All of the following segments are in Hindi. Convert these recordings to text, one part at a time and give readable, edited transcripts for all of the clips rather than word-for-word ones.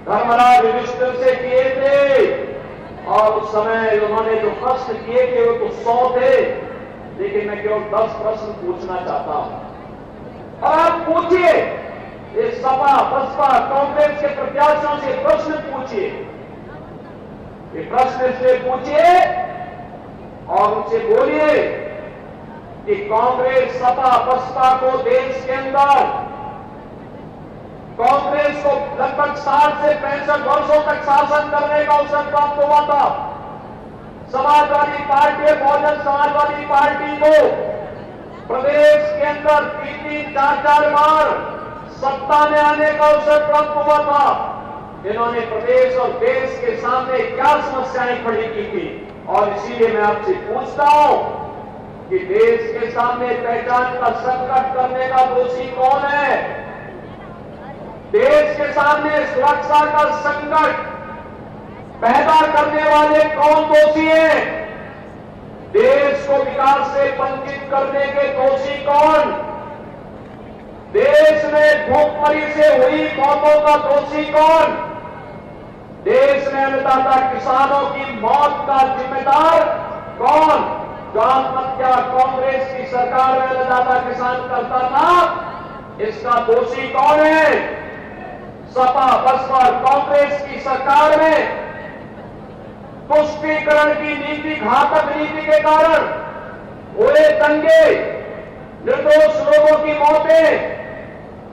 धर्मराज युधिष्ठिर से किए थे और उस समय उन्होंने जो प्रश्न किए थे वो तो 100 थे, लेकिन मैं केवल 10 प्रश्न पूछना चाहता हूं। और आप पूछिए, इस सपा बसपा कांग्रेस के प्रत्याशियों से प्रश्न पूछिए, ये प्रश्न इसलिए पूछिए और उनसे बोलिए कि कांग्रेस सपा बसपा को देश के अंदर कांग्रेस को लगभग 60 से 65 वर्षों तक शासन करने का अवसर प्राप्त हुआ था। समाजवादी पार्टी, बहुजन समाजवादी पार्टी को प्रदेश के अंदर 3-3, 4-4 बार सत्ता में आने का अवसर प्राप्त हुआ था। इन्होंने प्रदेश और देश के सामने क्या समस्याएं खड़ी की थी, और इसीलिए मैं आपसे पूछता हूं कि देश के सामने पहचान का संकट करने का दोषी कौन है? देश के सामने सुरक्षा का संकट पैदा करने वाले कौन दोषी हैं? देश को विकास से वंचित करने के दोषी कौन? देश में भूखमरी से हुई मौतों का दोषी कौन? देश में अन्नदाता किसानों की मौत का जिम्मेदार कौन? जो आत्महत्या कांग्रेस की सरकार में अन्नदाता किसान करता था, इसका दोषी कौन है? सपा बसपा कांग्रेस की सरकार में तुष्टीकरण की नीति, घातक नीति के कारण हुए दंगे, निर्दोष लोगों की मौतें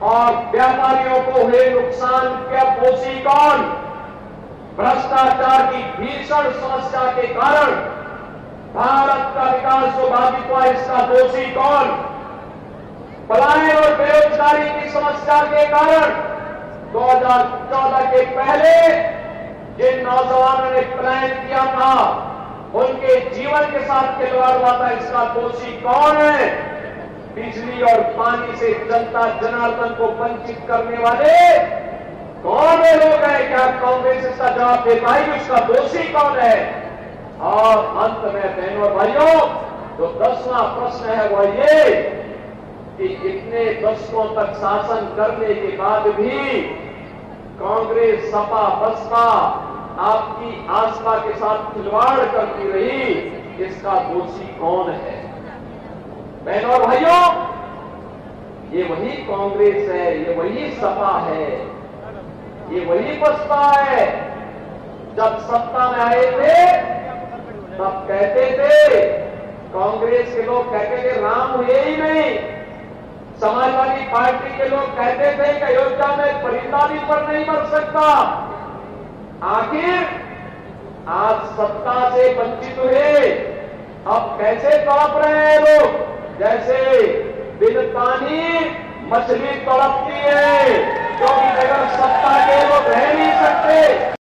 और व्यापारियों को हुए नुकसान का दोषी कौन? भ्रष्टाचार की भीषण समस्या के कारण भारत का विकास जो बाधित हुआ, इसका दोषी कौन? पलायन और बेरोजगारी की समस्या के कारण 2014 के पहले जिन नौजवानों ने पलायन किया था, उनके जीवन के साथ खिलवाड़ हुआ था, इसका दोषी कौन है? बिजली और पानी से जनता जनार्दन को वंचित करने वाले कौन है लोग हैं? क्या कांग्रेस इसका जवाब दे पाएगी? इसका दोषी कौन है? और अंत में बहनों और भाइयों, जो 10वां प्रश्न है वो ये कि इतने दशकों तक शासन करने के बाद भी कांग्रेस सपा बसपा आपकी आस्था के साथ खिलवाड़ करती रही, इसका दोषी कौन है? बहनों और भाइयों, ये वही कांग्रेस है, ये वही सपा है, ये वही बसपा है। जब सत्ता में आए थे तब कहते थे, कांग्रेस के लोग कहते थे राम हुए ही नहीं, समाजवादी पार्टी के लोग कहते थे कि अयोध्या में परिंदा भी पर नहीं मर सकता। आखिर आज सत्ता से वंचित हुए, अब कैसे तड़प रहे हैं लोग? जैसे बिन पानी मछली तड़पती है, क्योंकि अगर सत्ता के लोग रह नहीं सकते।